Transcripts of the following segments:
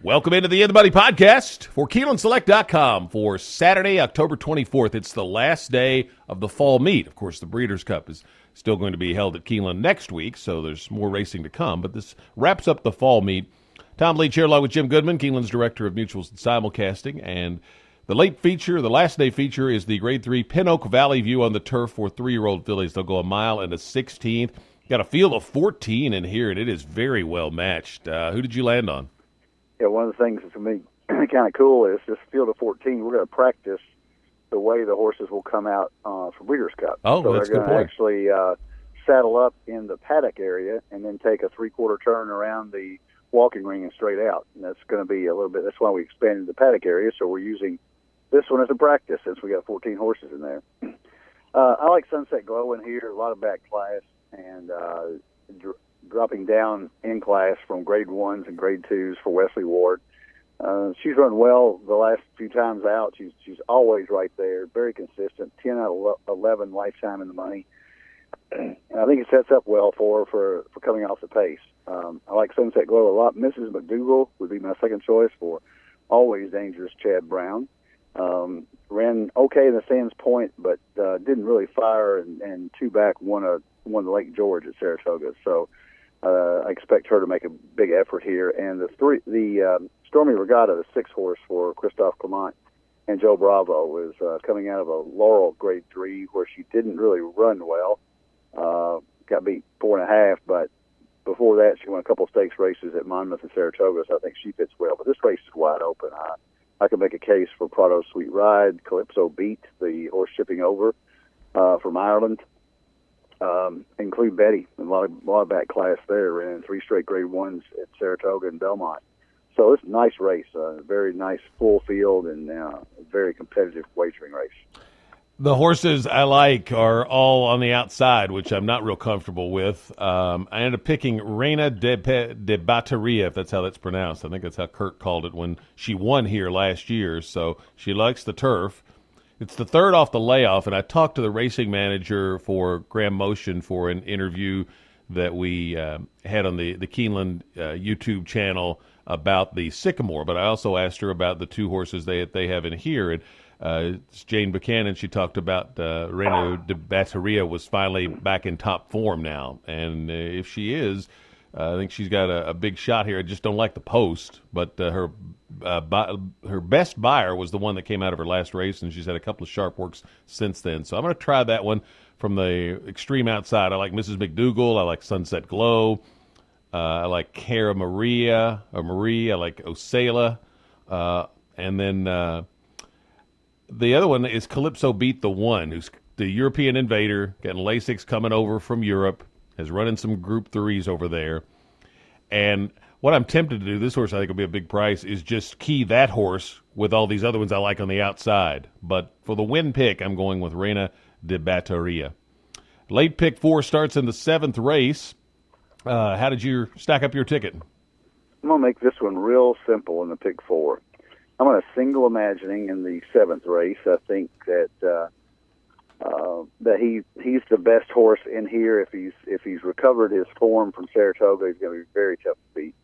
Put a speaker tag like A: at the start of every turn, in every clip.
A: Welcome into the In the Money podcast for KeenelandSelect.com for Saturday, October 24th. It's the last day of the fall meet. Of course, the Breeders' Cup is still going to be held at Keeneland next week, so there's more racing to come. But this wraps up the fall meet. Tom Leach here along with Jim Goodman, Keeneland's Director of Mutuals and Simulcasting. And the last day feature is the Grade 3 Pin Oak Valley View on the turf for 3-year-old fillies. They'll go a mile and a 16th. Got a field of 14 in here, and it is very well matched. Who did you land on?
B: Yeah, one of the things that's going to be kind of cool is this field of 14, we're going to practice the way the horses will come out for Breeders' Cup.
A: Oh,
B: so
A: that's a
B: they're
A: good
B: going to
A: point.
B: actually saddle up in the paddock area and then take a three-quarter turn around the walking ring and straight out. And that's going to be a little bit, that's why we expanded the paddock area, so we're using this one as a practice since we got 14 horses in there. I like Sunset Glow in here, a lot of back class, and dropping down in class from grade 1s and grade 2s for Wesley Ward. She's run well the last few times out. She's always right there, very consistent, 10 out of 11 lifetime in the money. And I think it sets up well for her for coming off the pace. I like Sunset Glow a lot. Mrs. McDougal would be my second choice for always dangerous Chad Brown. Ran okay in the Sands Point, but didn't really fire, and two back won the Lake George at Saratoga. So I expect her to make a big effort here. And the Stormy Regatta, the 6-horse for Christophe Clement and Joe Bravo, is coming out of a Laurel Grade 3 where she didn't really run well. Got beat 4.5, but before that she won a couple of stakes races at Monmouth and Saratoga, so I think she fits well. But this race is wide open. I can make a case for Prado Sweet Ride, Calypso Beat, the horse shipping over from Ireland. Include Betty, a lot of back class there, ran 3 straight grade 1s at Saratoga and Belmont. So it's a nice race, very nice full field, and a very competitive wagering race.
A: The horses I like are all on the outside, which I'm not real comfortable with. I ended up picking Rianha De Bateria, if that's how that's pronounced. I think that's how Kurt called it when she won here last year, so she likes the turf. It's the third off the layoff, and I talked to the racing manager for Graham Motion for an interview that we had on the Keeneland YouTube channel about the Sycamore, but I also asked her about the two horses they have in here, and it's Jane Buchanan. She talked about Rianha De Bateria was finally back in top form now, and if she is, I think she's got a big shot here. I just don't like the post, but her best buyer was the one that came out of her last race, and she's had a couple of sharp works since then. So I'm going to try that one from the extreme outside. I like Mrs. McDougal. I like Sunset Glow. I like Cara Maria, or Marie. I like Osela. And then the other one is Calypso Beat the One, who's the European invader, getting Lasix coming over from Europe, has run in some Group 3s over there. And what I'm tempted to do, this horse I think will be a big price, is just key that horse with all these other ones I like on the outside. But for the win pick, I'm going with Rianha De Bateria. Late pick 4 starts in the 7th race. How did you stack up your ticket?
B: I'm going to make this one real simple in the pick 4. I'm going to single Imagining in the 7th race. I think that he's the best horse in here. If he's recovered his form from Saratoga, he's going to be very tough to beat.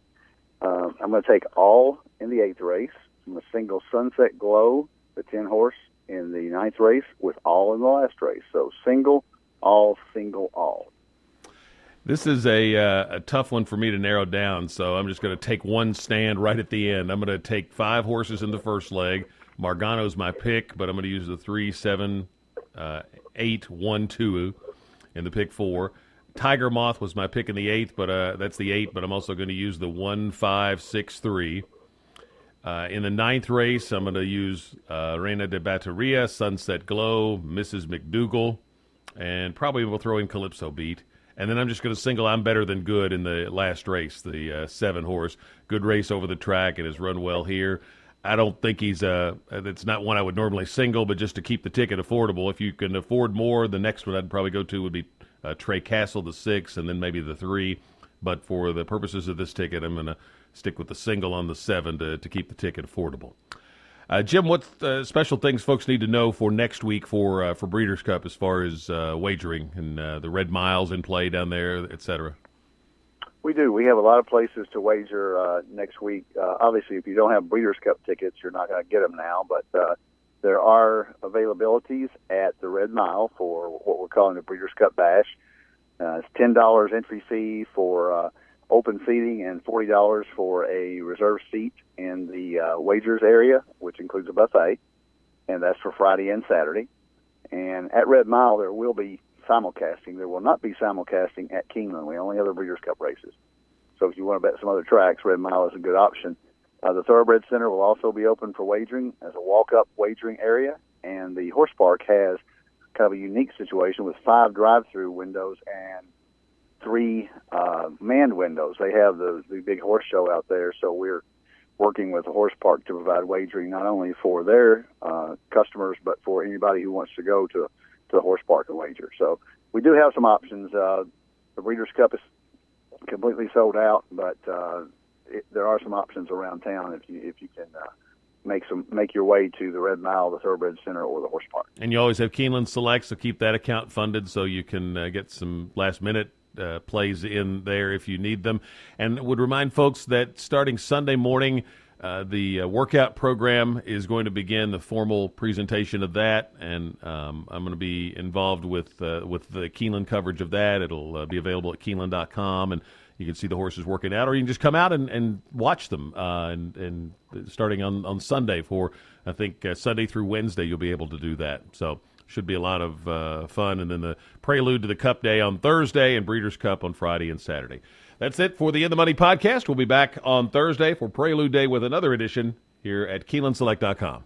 B: I'm going to take All in the 8th race. I'm going to single Sunset Glow, the 10-horse, in the 9th race, with All in the last race. So single, All, single, All.
A: This is a tough one for me to narrow down, so I'm just going to take one stand right at the end. I'm going to take 5 horses in the first leg. Margano's my pick, but I'm going to use the 3, 7, 8, 1, 2 in the pick 4. Tiger Moth was my pick in the 8th, but that's the 8, but I'm also going to use the 1, 5, 6, 3. In the 9th race, I'm going to use Rianha De Bateria, Sunset Glow, Mrs. McDougal, and probably we'll throw in Calypso Beat. And then I'm just going to single I'm Better Than Good in the last race, the 7-horse. Good race over the track and has run well here. I don't think it's not one I would normally single, but just to keep the ticket affordable. If you can afford more, the next one I'd probably go to would be Trey Castle, the 6, and then maybe the 3. But for the purposes of this ticket, I'm going to stick with the single on the 7 to keep the ticket affordable. Jim, what special things folks need to know for next week for Breeders' Cup as far as wagering and the Red Miles in play down there, et cetera?
B: We do. We have a lot of places to wager next week. Obviously, if you don't have Breeders' Cup tickets, you're not going to get them now. But there are availabilities at the Red Mile for what we're calling the Breeders' Cup Bash. It's $10 entry fee for open seating and $40 for a reserved seat in the wagers area, which includes a buffet, and that's for Friday and Saturday. And at Red Mile, there will be simulcasting. There will not be simulcasting at Keeneland. We only have the Breeders' Cup races. So if you want to bet some other tracks, Red Mile is a good option. The Thoroughbred Center will also be open for wagering as a walk-up wagering area, and the horse park has kind of a unique situation with 5 drive-through windows and 3 manned windows. They have the big horse show out there, so we're working with the horse park to provide wagering not only for their customers, but for anybody who wants to go to the horse park and wager. So we do have some options. The Breeders' Cup is completely sold out, but there are some options around town if you can make your way to the Red Mile, the Thoroughbred Center, or the horse park.
A: And you always have Keeneland Select, so keep that account funded so you can get some last-minute plays in there if you need them. And would remind folks that starting Sunday morning, the workout program is going to begin, the formal presentation of that, and I'm going to be involved with the Keeneland coverage of that. It'll be available at Keeneland.com, and you can see the horses working out, or you can just come out and watch them. And starting on Sunday for, I think, Sunday through Wednesday, you'll be able to do that. So should be a lot of fun. And then the prelude to the Cup Day on Thursday and Breeders' Cup on Friday and Saturday. That's it for the In the Money podcast. We'll be back on Thursday for Prelude Day with another edition here at KeenelandSelect.com.